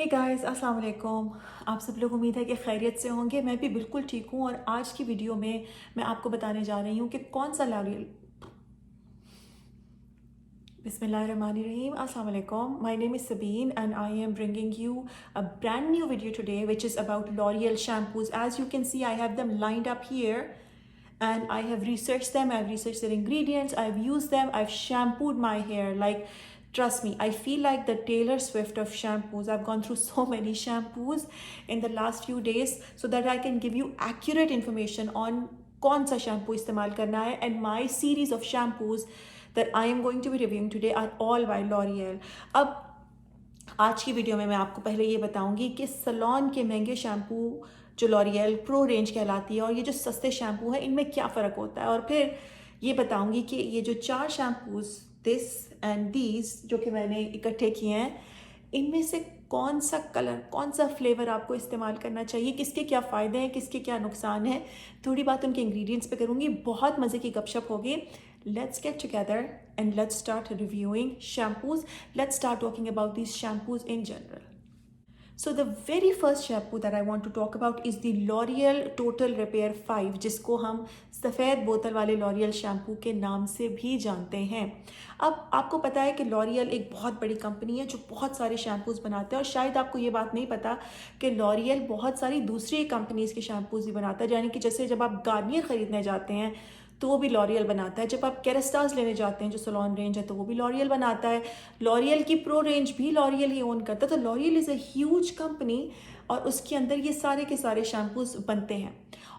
Hey guys अस्सलाम वालेकुम। आप सब लोग उम्मीद है कि खैरियत से होंगे। मैं भी बिल्कुल ठीक हूँ और आज की वीडियो में मैं आपको बताने जा रही हूँ कि कौन सा L'Oréal Bismillahirrahmanirrahim. Assalamu alaikum. My name is Sabine and I am bringing you a brand new video today which is about L'Oreal shampoos. As you can see, I have them lined up here and I have researched them. I've researched their ingredients. I've used them. I've shampooed my hair. Like, trust me, I feel like the Taylor Swift of shampoos. I've gone through so many shampoos in the last few days so that I can give you accurate information on कौन सा shampoo इस्तेमाल करना है. And my series of shampoos that I am going to be reviewing today are all by L'Oreal. अब आज की video में मैं आपको पहले ये बताऊंगी कि सलोन के महंगे शैम्पू जो लॉरियल प्रो रेंज कहलाती है और ये जो सस्ते शैम्पू है इनमें क्या फ़र्क होता है, और फिर ये बताऊंगी कि ये जो 4 शैम्पूज दिस एंड दीज जो कि मैंने इकट्ठे किए हैं, इनमें से कौन सा कलर, कौन सा फ्लेवर आपको इस्तेमाल करना चाहिए, किसके क्या फ़ायदे हैं, किसके क्या नुकसान हैं. थोड़ी बात उनके इंग्रेडिएंट्स पे करूँगी. बहुत मज़े की गपशप होगी. Let's get together and let's start reviewing shampoos. Let's start talking about these shampoos in general. So the very first shampoo that I want to talk about is the L'Oreal Total Repair 5, जिसको हम सफ़ेद बोतल वाले L'Oréal shampoo के नाम से भी जानते हैं. अब आपको पता है कि लॉरियल एक बहुत बड़ी कंपनी है जो बहुत सारे शैम्पूज़ बनाते हैं, और शायद आपको ये बात नहीं पता कि लॉरियल बहुत सारी दूसरी कंपनीज़ के शैम्पूज़ भी बनाता है. यानी कि जैसे जब आप गार्नियर ख़रीदने जाते हैं तो वो भी लॉरियल बनाता है. जब आप कैरेस्टास लेने जाते हैं जो सलोन रेंज है तो वो भी लॉरियल बनाता है. लॉरियल की प्रो रेंज भी लॉरियल ही ओन करता है. तो L'Oréal is a huge company और उसके अंदर ये सारे के सारे शैम्पूज बनते हैं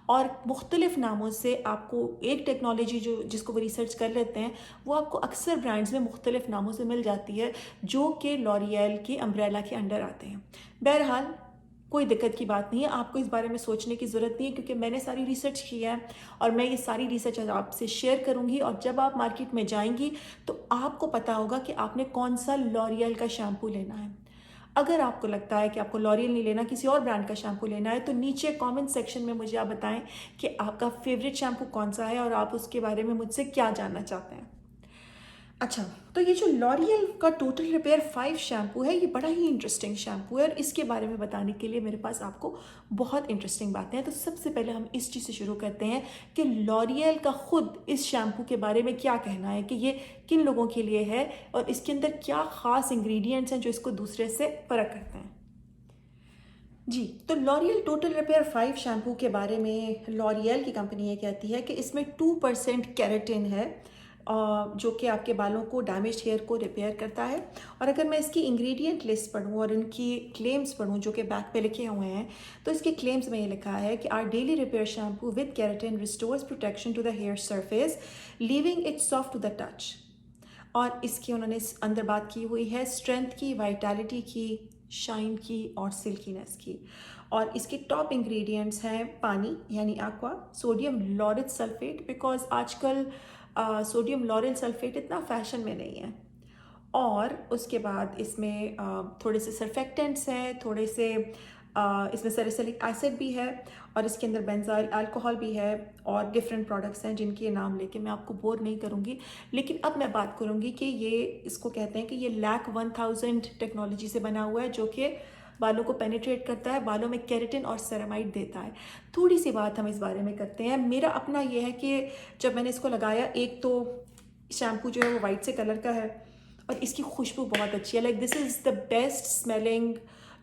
और मुख्तलिफ नामों से. आपको एक टेक्नोलॉजी जो जिसको वो रिसर्च कर लेते हैं वो आपको अक्सर ब्रांड्स में मुख्तलिफ नामों से मिल जाती है जो कि लॉरियल की अम्ब्रेला के अंडर आते हैं. बहरहाल कोई दिक्कत की बात नहीं है, आपको इस बारे में सोचने की ज़रूरत नहीं है क्योंकि मैंने सारी रिसर्च की है और मैं ये सारी रिसर्च आपसे शेयर करूंगी. और जब आप मार्केट में जाएंगी तो आपको पता होगा कि आपने कौन सा लॉरियल का शैम्पू लेना है. अगर आपको लगता है कि आपको लॉरियल नहीं लेना, किसी और ब्रांड का शैम्पू लेना है, तो नीचे कमेंट सेक्शन में मुझे आप बताएं कि आपका फेवरेट शैम्पू कौन सा है और आप उसके बारे में मुझसे क्या जानना चाहते हैं. अच्छा, तो ये जो लॉरियल का टोटल रिपेयर 5 शैम्पू है ये बड़ा ही इंटरेस्टिंग शैम्पू है और इसके बारे में बताने के लिए मेरे पास आपको बहुत इंटरेस्टिंग बातें हैं. तो सबसे पहले हम इस चीज़ से शुरू करते हैं कि लॉरियल का ख़ुद इस शैम्पू के बारे में क्या कहना है कि ये किन लोगों के लिए है और इसके अंदर क्या ख़ास इंग्रेडिएंट्स हैं जो इसको दूसरे से फ़र्क करते हैं. जी, तो लॉरियल टोटल रिपेयर 5 शैम्पू के बारे में लॉरियल की कंपनी ये कहती है कि इसमें 2% केराटिन है जो कि आपके बालों को, डैमेज हेयर को रिपेयर करता है. और अगर मैं इसकी इंग्रेडिएंट लिस्ट पढ़ूँ और इनकी क्लेम्स पढ़ूँ जो कि बैक पे लिखे हुए हैं, तो इसके क्लेम्स में ये लिखा है कि our daily repair shampoo with keratin restores protection to the hair surface leaving it soft to the touch. और इसकी उन्होंने अंदर बात की हुई है स्ट्रेंथ की, वाइटैलिटी की, शाइन की और सिल्कीनेस की. और इसके टॉप इंग्रेडिएंट्स हैं पानी यानी aqua, sodium lauryl sulphate, because आजकल सोडियम लॉरेल सल्फेट इतना फैशन में नहीं है. और उसके बाद इसमें थोड़े से सर्फेक्टेंट्स हैं, थोड़े से इसमें सैलिसिलिक एसिड भी है और इसके अंदर बेंजाइल अल्कोहल भी है और डिफरेंट प्रोडक्ट्स हैं जिनके नाम लेके मैं आपको बोर नहीं करूँगी. लेकिन अब मैं बात करूँगी कि ये इसको कहते हैं कि ये लैक 1000 टेक्नोलॉजी से बना हुआ है जो कि बालों को पेनिट्रेट करता है, बालों में केराटिन और सेरामाइड देता है. थोड़ी सी बात हम इस बारे में करते हैं. मेरा अपना ये है कि जब मैंने इसको लगाया, एक तो शैम्पू जो है वो वाइट से कलर का है और इसकी खुशबू बहुत अच्छी है. Like this is the best smelling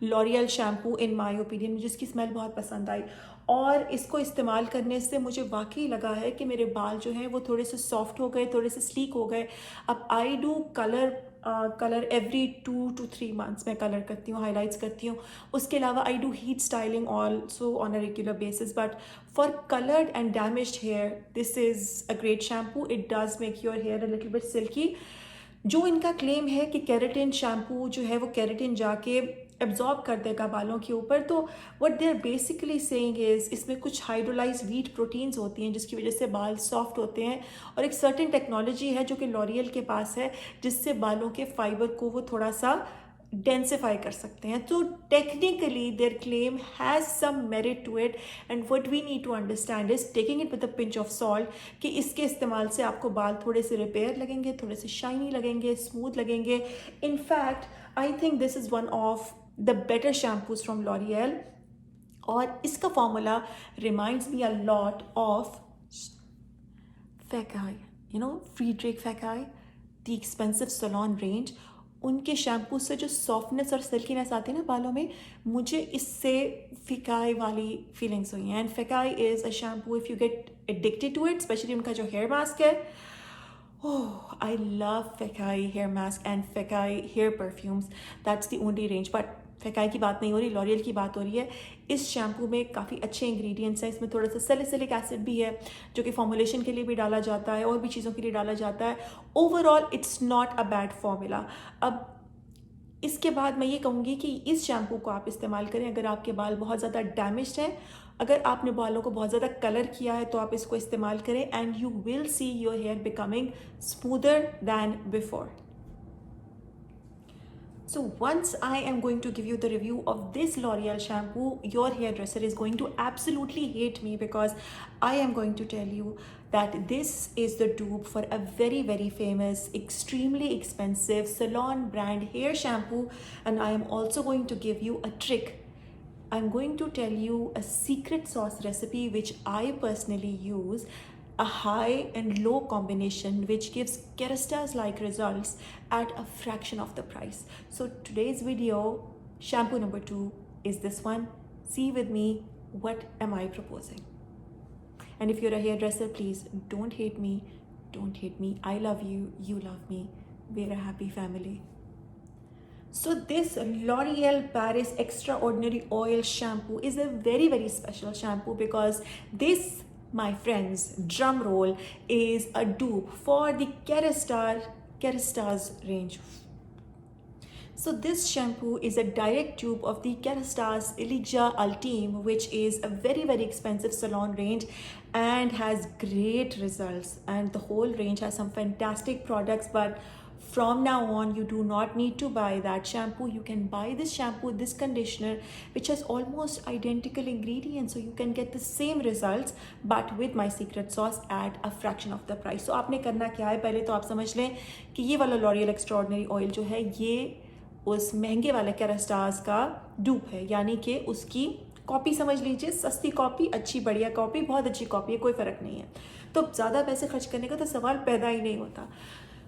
L'Oréal shampoo in my opinion. मुझे इसकी स्मेल बहुत पसंद आई और इसको इस्तेमाल करने से मुझे वाकई लगा है कि मेरे बाल जो हैं वो थोड़े से सॉफ्ट हो गए, थोड़े से स्लीक हो गए. अब I do colour every 2 to 3 months मैं कलर करती हूँ, हाईलाइट्स करती हूँ. उसके अलावा I do heat styling also on a regular basis. But for coloured and damaged hair this is a great shampoo. It does make your hair a little bit silky. जो इनका claim है कि keratin shampoo जो है वो keratin जाके absorb कर देगा बालों के ऊपर, तो what they are basically saying is इसमें कुछ हाइड्रोलाइज व्हीट प्रोटीन्स होती हैं जिसकी वजह से बाल सॉफ्ट होते हैं. और एक सर्टेन टेक्नोलॉजी है जो कि लॉरियल के पास है जिससे बालों के फाइबर को वो थोड़ा सा डेंसिफाई कर सकते हैं. तो technically their claim has some merit to it and what we need to understand is taking it with a pinch of salt कि इसके इस्तेमाल से आपको बाल थोड़े से रिपेयर लगेंगे, थोड़े से शाइनी लगेंगे, स्मूथ लगेंगे. In fact I think this is one of the better shampoos from L'Oréal, और इसका formula reminds me a lot of Fekkai, Friedrich Fekkai, the expensive salon range. उनके शैम्पू से जो सॉफ्टनेस और सिल्कीनेस आती है ना बालों में, मुझे इससे फिकाई वाली फीलिंग्स हुई हैं. And Fekkai is a shampoo, if you get addicted to it, specially उनका जो हेयर मास्क है, oh, I love Fekkai hair mask and Fekkai hair perfumes. That's the only range. But Fekkai की बात नहीं हो रही, लॉरियल की बात हो रही है. इस शैम्पू में काफ़ी अच्छे इंग्रेडिएंट्स हैं. इसमें थोड़ा सा सैलिसिलिक एसिड भी है, जो कि फॉर्मुलेशन के लिए भी डाला जाता है और भी चीज़ों के लिए डाला जाता है. Overall it's not a bad formula. अब इसके बाद मैं ये कहूँगी कि इस शैम्पू को आप इस्तेमाल करें अगर आपके बाल बहुत ज़्यादा डैमेज्ड हैं. अगर आपने बालों को बहुत ज़्यादा कलर किया है तो आप इसको इस्तेमाल करें, and you will see your hair becoming smoother than before. So once I am going to give you the review of this L'Oreal shampoo, your hairdresser is going to absolutely hate me, because I am going to tell you that this is the dupe for a very, very famous, extremely expensive salon brand hair shampoo. And I am also going to give you a trick. I'm going to tell you a secret sauce recipe which I personally use, a high and low combination which gives Kerastase like results at a fraction of the price. So today's video, shampoo number 2, is this one. See with me, what am I proposing? And if you're a hairdresser, please don't hate me. Don't hate me. I love you. You love me. We're a happy family. So this L'Oreal Paris Extraordinary Oil Shampoo is a very, very special shampoo, because this, my friends, drum roll, is a dupe for the Kerastase range. So this shampoo is a direct dupe of the Kerastase Elixir Ultime, which is a very, very expensive salon range and has great results. And the whole range has some fantastic products, but from now on, you do not need to buy that shampoo. You can buy this shampoo, this conditioner, which has almost identical ingredients. So you can get the same results, but with my secret sauce at a fraction of the price. So आपने करना क्या है, पहले तो आप समझ लें कि ये वाला L'Oreal Extraordinary Oil जो है, ये उस महंगे वाले Kerastase का डूप है, यानी कि उसकी कॉपी समझ लीजिए. सस्ती कॉपी, अच्छी बढ़िया कॉपी, बहुत अच्छी कॉपी है, कोई फ़र्क नहीं है. तो ज़्यादा पैसे खर्च करने का तो सवाल पैदा ही नहीं होता.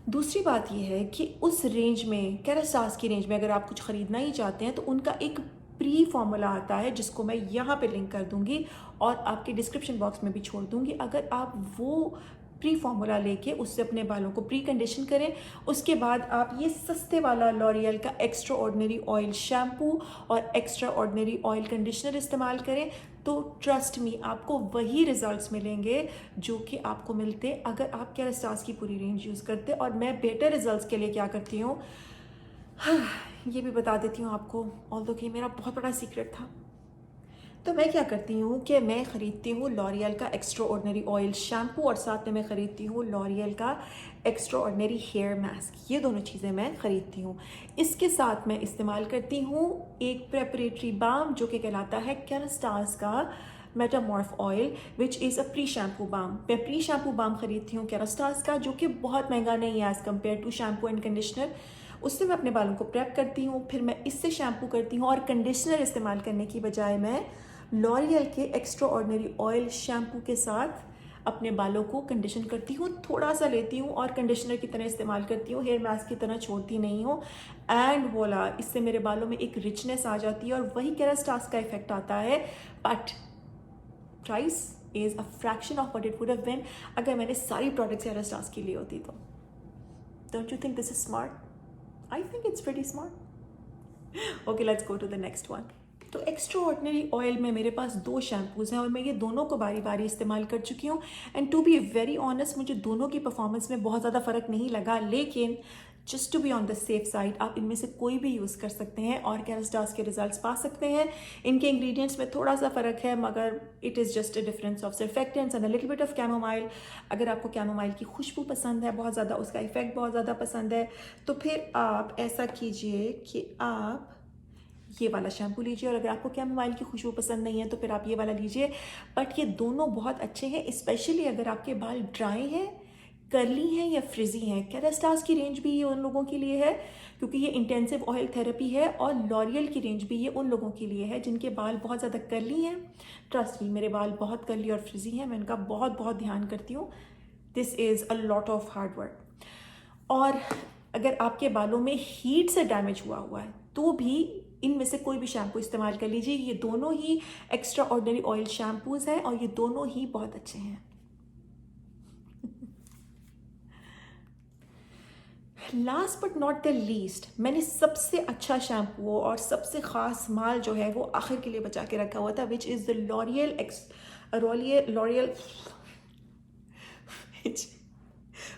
दूसरी बात यह है कि उस रेंज में, Kerastase की रेंज में, अगर आप कुछ ख़रीदना ही चाहते हैं तो उनका एक प्री फॉर्मूला आता है, जिसको मैं यहाँ पे लिंक कर दूँगी और आपके डिस्क्रिप्शन बॉक्स में भी छोड़ दूँगी. अगर आप वो प्री फॉर्मूला लेके उससे अपने बालों को प्री कंडीशन करें, उसके बाद आप ये सस्ते वाला लॉरियल का एक्स्ट्रा ऑर्डिनरी ऑयल शैम्पू और एक्स्ट्रा ऑर्डिनरी ऑयल कंडीशनर इस्तेमाल करें, तो ट्रस्ट मी, आपको वही रिजल्ट्स मिलेंगे जो कि आपको मिलते अगर आप Kerastase की पूरी रेंज यूज़ करते. और मैं बेटर रिजल्ट्स के लिए क्या करती हूँ, ये भी बता देती हूँ आपको, ऑल्दो कि मेरा बहुत बड़ा सीक्रेट था. तो मैं क्या करती हूँ कि मैं ख़रीदती हूँ लॉरियल का एक्स्ट्रा ऑर्डिनरी ऑयल शैम्पू, और साथ में मैं ख़रीदती हूँ लॉरियल का एक्स्ट्रा ऑर्डिनरी हेयर मास्क. ये दोनों चीज़ें मैं ख़रीदती हूँ. इसके साथ मैं इस्तेमाल करती हूँ एक प्रेपरेटरी बाम जो कि कहलाता है Kerastase का metamorph oil, which is a pre shampoo balm. मैं प्री शैम्पू बाम ख़रीदती हूँ Kerastase का, जो कि बहुत महंगा नहीं है as compared to shampoo and conditioner. उससे मैं अपने बालों को प्रेप करती हूँ, फिर मैं इससे शैम्पू करती हूँ, और कंडीशनर इस्तेमाल करने की बजाय मैं लॉरियल के एक्स्ट्रा ऑर्डिनरी ऑयल शैम्पू के साथ अपने बालों को कंडीशन करती हूँ. थोड़ा सा लेती हूँ और कंडीशनर की तरह इस्तेमाल करती हूँ, हेयर मास्क की तरह छोड़ती नहीं हूँ. एंड वोला, इससे मेरे बालों में एक रिचनेस आ जाती है और वही Kerastase का इफेक्ट आता है. But price is a fraction of what it would have been अगर मैंने सारी प्रोडक्ट्स Kerastase की ली होती. तो don't you think this is smart? I think it's pretty smart. Okay, let's go to the next one. तो extra ordinary oil में मेरे पास 2 शैम्पूज़ हैं और मैं ये दोनों को बारी बारी इस्तेमाल कर चुकी हूँ. And to be very honest, मुझे दोनों की परफॉर्मेंस में बहुत ज़्यादा फ़र्क नहीं लगा, लेकिन just to be on the safe side आप इनमें से कोई भी यूज़ कर सकते हैं और Kerastase के रिजल्ट्स पा सकते हैं. इनके इंग्रेडिएंट्स में थोड़ा सा फ़र्क है, मगर it is just a difference of surfactants and a little bit of chamomile. अगर आपको कैमोमाइल की खुशबू पसंद है बहुत ज़्यादा, उसका इफेक्ट बहुत ज़्यादा पसंद है, तो फिर आप ऐसा कीजिए कि आप ये वाला शैम्पू लीजिए. और अगर आपको कैमोमाइल की खुशबू पसंद नहीं है तो फिर आप ये वाला लीजिए. बट ये दोनों बहुत अच्छे हैं, स्पेशली अगर आपके बाल ड्राई हैं, कर्ली हैं या फ्रिजी हैं। केरास्टास की रेंज भी ये उन लोगों के लिए है क्योंकि ये इंटेंसिव ऑयल थेरेपी है, और लॉरियल की रेंज भी ये उन लोगों के लिए है जिनके बाल बहुत ज़्यादा कर्ली हैं। ट्रस्ट मी, मेरे बाल बहुत कर्ली और फ्रिजी हैं, मैं इनका बहुत बहुत ध्यान करती हूँ। This is a lot of hard work. और अगर आपके बालों में हीट से डैमेज हुआ है तो भी इनमें से कोई भी शैम्पू इस्तेमाल कर लीजिए। ये दोनों ही एक्स्ट्रा ऑर्डिनरी ऑयल शैम्पूज हैं और ये दोनों ही बहुत अच्छे हैं। Last but not the least, मैंने सबसे अच्छा शैम्पू और सबसे ख़ास माल जो है वो आखिर के लिए बचा के रखा हुआ था, which is the L'Oreal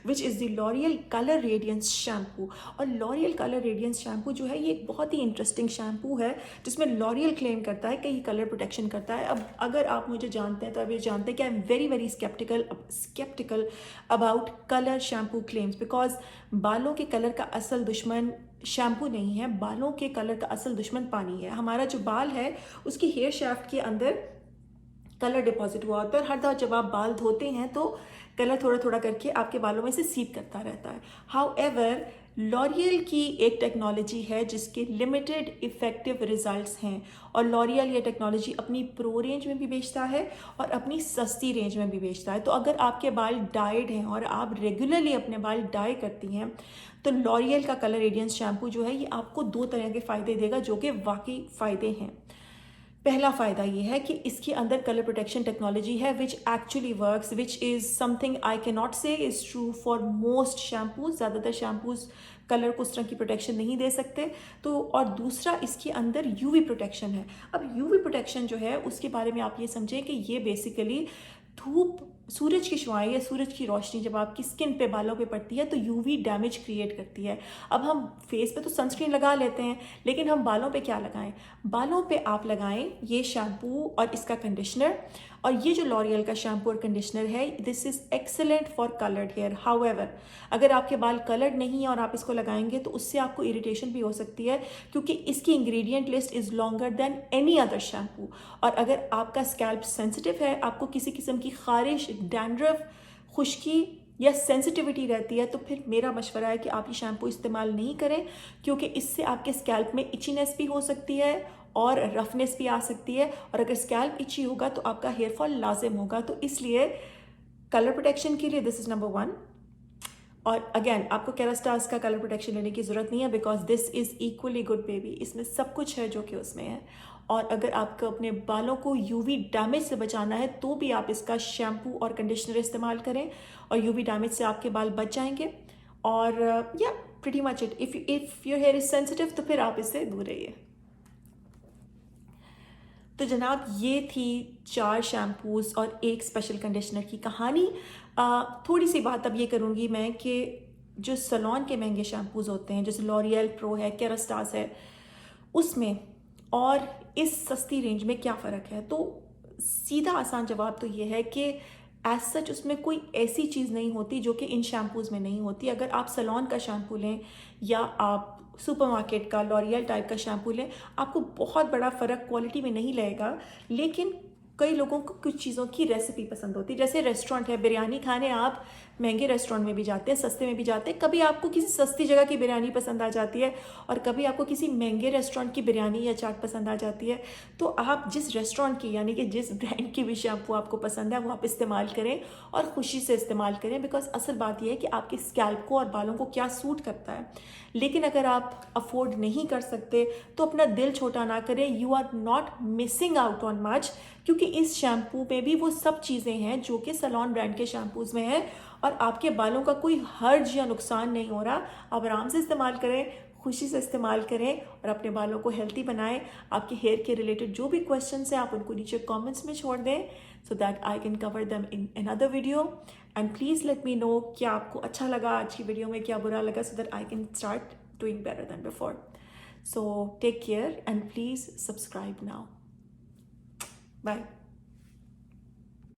which is the L'Oreal colour radiance shampoo. और लॉरियल कलर रेडियंस शैम्पू जो है ये एक बहुत ही इंटरेस्टिंग शैम्पू है जिसमें लॉरियल क्लेम करता है कि ये कलर प्रोटेक्शन करता है। अब अगर आप मुझे जानते हैं तो आप ये जानते हैं कि I am very very sceptical about colour shampoo claims, because बालों के कलर का असल दुश्मन शैम्पू नहीं है, बालों के कलर का असल दुश्मन पानी है। हमारा जो बाल है उसकी हेयर शाफ्ट के अंदर कलर डिपॉजिट हुआ होता है, और हर दफ़ा जब आप बाल धोते हैं तो कलर थोड़ा थोड़ा करके आपके बालों में से सीप करता रहता है। हाउएवर, लॉरियल की एक टेक्नोलॉजी है जिसके लिमिटेड इफेक्टिव रिजल्ट्स हैं, और लॉरियल ये टेक्नोलॉजी अपनी प्रो रेंज में भी बेचता है और अपनी सस्ती रेंज में भी बेचता है। तो अगर आपके बाल डाइड हैं और आप रेगुलरली अपने बाल डाई करती हैं तो लॉरियल का कलर रेडियंस शैम्पू जो है ये आपको 2 तरह के फ़ायदे देगा जो कि वाकई फ़ायदे हैं। पहला फ़ायदा ये है कि इसके अंदर कलर प्रोटेक्शन टेक्नोलॉजी है which actually works, which is something I can not say is true for most shampoos. ज़्यादातर शैम्पूज कलर को उस तरह की प्रोटेक्शन नहीं दे सकते। तो और दूसरा, इसके अंदर यूवी प्रोटेक्शन है। अब यूवी प्रोटेक्शन जो है उसके बारे में आप ये समझें कि ये बेसिकली धूप, सूरज की शुआएं या सूरज की रोशनी जब आपकी स्किन पे, बालों पे पड़ती है तो यूवी डैमेज क्रिएट करती है। अब हम फेस पे तो सनस्क्रीन लगा लेते हैं, लेकिन हम बालों पे क्या लगाएं? बालों पे आप लगाएं ये शैम्पू और इसका कंडीशनर, और ये जो लॉरियल का शैम्पू और कंडीशनर है this is excellent for coloured hair. However, अगर आपके बाल कलर्ड नहीं है और आप इसको लगाएंगे तो उससे आपको इरिटेशन भी हो सकती है क्योंकि इसकी ingredient list is longer than any other shampoo. और अगर आपका स्कैल्प सेंसिटिव है, आपको किसी किस्म की खारिश, डैंड्रफ, खुश्की या सेंसिटिविटी रहती है, तो फिर मेरा मशवरा है कि आप ये शैम्पू इस्तेमाल नहीं करें क्योंकि इससे आपके स्कैल्प में इचीनेस भी हो सकती है और रफनेस भी आ सकती है, और अगर स्कैल्प इची होगा तो आपका हेयर फॉल लाजिम होगा। तो इसलिए कलर प्रोटेक्शन के लिए दिस इज़ नंबर 1। और अगेन, आपको केरास्टास का कलर प्रोटेक्शन लेने की ज़रूरत नहीं है because this is equally good baby. इसमें सब कुछ है जो कि उसमें है। और अगर आपको अपने बालों को यूवी डैमेज से बचाना है तो भी आप इसका शैम्पू और कंडीशनर इस्तेमाल करें और यूवी डैमेज से आपके बाल बच जाएंगे। और या pretty much it. If your here is sensitive तो फिर आप इससे दूर रहिए। तो जनाब, ये थी 4 शैम्पूज़ और एक स्पेशल कंडीशनर की कहानी। थोड़ी सी बात अब ये करूँगी मैं कि जो सलोन के महंगे शैम्पूज़ होते हैं जैसे लॉरियल प्रो है, केरास्टास है, उसमें और इस सस्ती रेंज में क्या फ़र्क है? तो सीधा आसान जवाब तो ये है कि एज सच उसमें कोई ऐसी चीज़ नहीं होती जो कि इन शैम्पूज़ में नहीं होती। अगर आप सलोन का शैम्पू लें या आप सुपरमार्केट का लॉरियल टाइप का शैम्पू लें, आपको बहुत बड़ा फ़र्क क्वालिटी में नहीं लगेगा। लेकिन कई लोगों को कुछ चीज़ों की रेसिपी पसंद होती है। जैसे रेस्टोरेंट है, बिरयानी खाने आप महंगे रेस्टोरेंट में भी जाते हैं, सस्ते में भी जाते हैं। कभी आपको किसी सस्ती जगह की बिरयानी पसंद आ जाती है और कभी आपको किसी महंगे रेस्टोरेंट की बिरयानी या चाट पसंद आ जाती है। तो आप जिस रेस्टोरेंट की, यानी कि जिस ब्रांड की भी शैम्पू आपको पसंद है वो आप इस्तेमाल करें और ख़ुशी से इस्तेमाल करें, बिकॉज असल बात यह है कि आपके स्कैल्प को और बालों को क्या सूट करता है। लेकिन अगर आप अफोर्ड नहीं कर सकते तो अपना दिल छोटा ना करें। You are not missing out on much, क्योंकि इस शैम्पू में भी वो सब चीज़ें हैं जो कि सलोन ब्रांड के शैम्पूज़ में हैं और आपके बालों का कोई हर्ज या नुकसान नहीं हो रहा। आप आराम से इस्तेमाल करें, खुशी से इस्तेमाल करें और अपने बालों को हेल्थी बनाएं। आपके हेयर के रिलेटेड जो भी क्वेश्चंस हैं आप उनको नीचे कमेंट्स में छोड़ दें सो that I can cover them in another video. And please let me know क्या आपको अच्छा लगा आज की वीडियो में, क्या बुरा लगा, so that I can start doing better than before. So take care and please subscribe now. Bye.